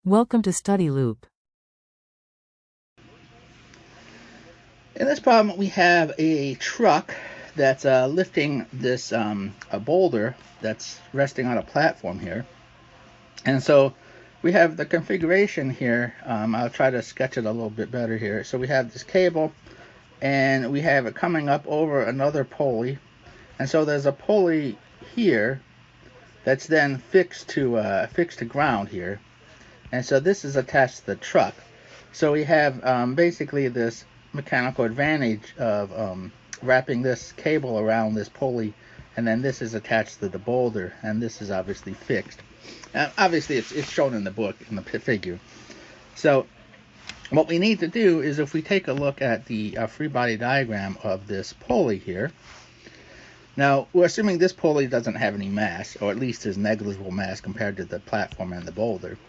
Welcome to Study Loop. In this problem, we have a truck that's lifting this a boulder that's resting on a platform here. And so we have the configuration here. I'll try to sketch it a little bit better here. So we have this cable, and we have it coming up over another pulley. And so there's a pulley here that's then fixed to ground here. And so this is attached to the truck. So we have basically this mechanical advantage of wrapping this cable around this pulley, and then this is attached to the boulder, and this is obviously fixed. Obviously, it's shown in the book, in the figure. So what we need to do is, if we take a look at the free body diagram of this pulley here, now we're assuming this pulley doesn't have any mass, or at least is negligible mass compared to the platform and the boulder.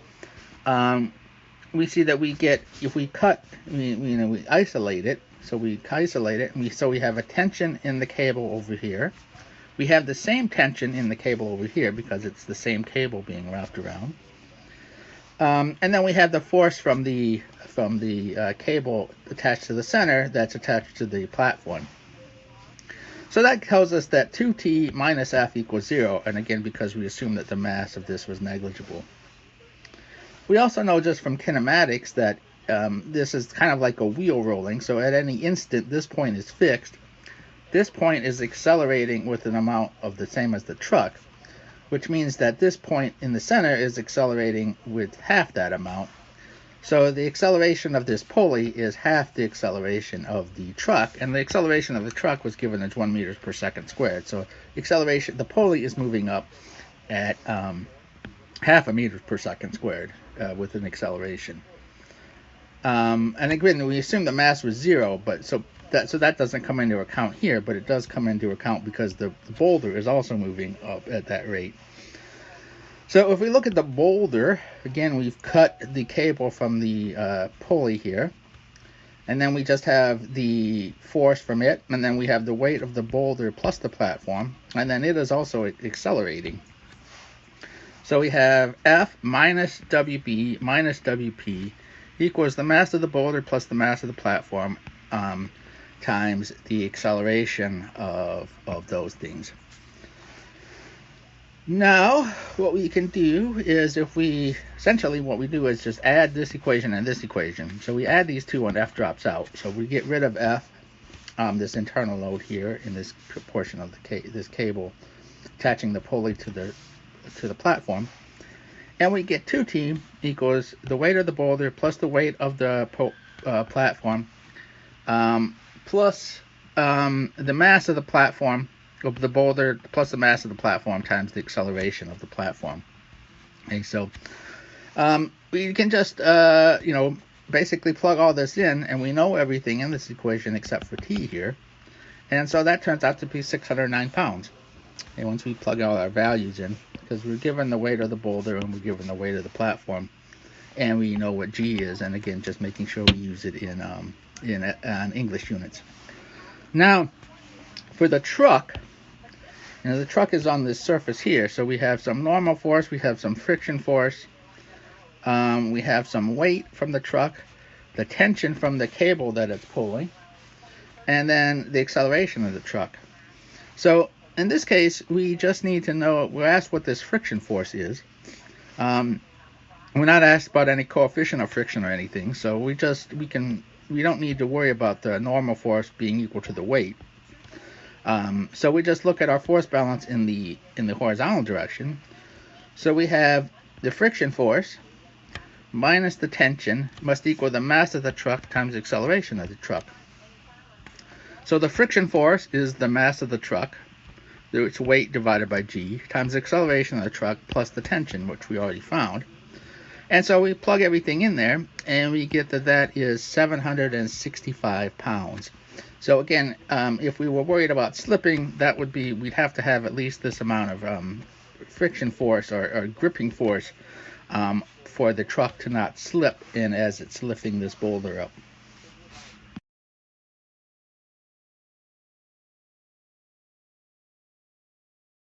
We see that we get, if we cut, we isolate it. So we isolate it, and we have a tension in the cable over here. We have the same tension in the cable over here because it's the same cable being wrapped around. And then we have the force from the cable attached to the center that's attached to the platform. So that tells us that 2t minus F equals 0, and again, because we assume that the mass of this was negligible. We also know just from kinematics that this is kind of like a wheel rolling, so at any instant this point is fixed. This point is accelerating with an amount of the same as the truck, which means that this point in the center is accelerating with half that amount. So the acceleration of this pulley is half the acceleration of the truck, and the acceleration of the truck was given as 1 meters per second squared. So acceleration, the pulley is moving up at half a meter per second squared with an acceleration. And again, we assume the mass was 0, but so that doesn't come into account here, but it does come into account because the boulder is also moving up at that rate. So if we look at the boulder, again, we've cut the cable from the pulley here, and then we just have the force from it, and then we have the weight of the boulder plus the platform, and then it is also accelerating. So we have F minus WB minus WP equals the mass of the boulder plus the mass of the platform times the acceleration of those things. Now, what we can do is, essentially what we do is just add this equation and this equation. So we add these two and F drops out. So we get rid of F, this internal load here in this portion of this cable attaching the pulley to the platform. And we get 2t equals the weight of the boulder plus the weight of the platform plus the mass of the platform of the boulder plus the mass of the platform times the acceleration of the platform. Okay, so we can just basically plug all this in, and we know everything in this equation except for t here, and so that turns out to be 609 pounds. And once we plug all our values in, because we're given the weight of the boulder and we're given the weight of the platform, and we know what G is, and again, just making sure we use it in English units. Now, for the truck, the truck is on this surface here, so we have some normal force, we have some friction force, we have some weight from the truck, the tension from the cable that it's pulling, and then the acceleration of the truck. So in this case, we just need to know, we're asked what this friction force is. We're not asked about any coefficient of friction or anything, so we don't need to worry about the normal force being equal to the weight. So we just look at our force balance in the horizontal direction. So we have the friction force minus the tension must equal the mass of the truck times the acceleration of the truck. So the friction force is the mass of the truck, its weight divided by g, times the acceleration of the truck plus the tension, which we already found. And so we plug everything in there, and we get that is 765 pounds. So again, if we were worried about slipping, that would be, we'd have to have at least this amount of friction force or gripping force for the truck to not slip in as it's lifting this boulder up.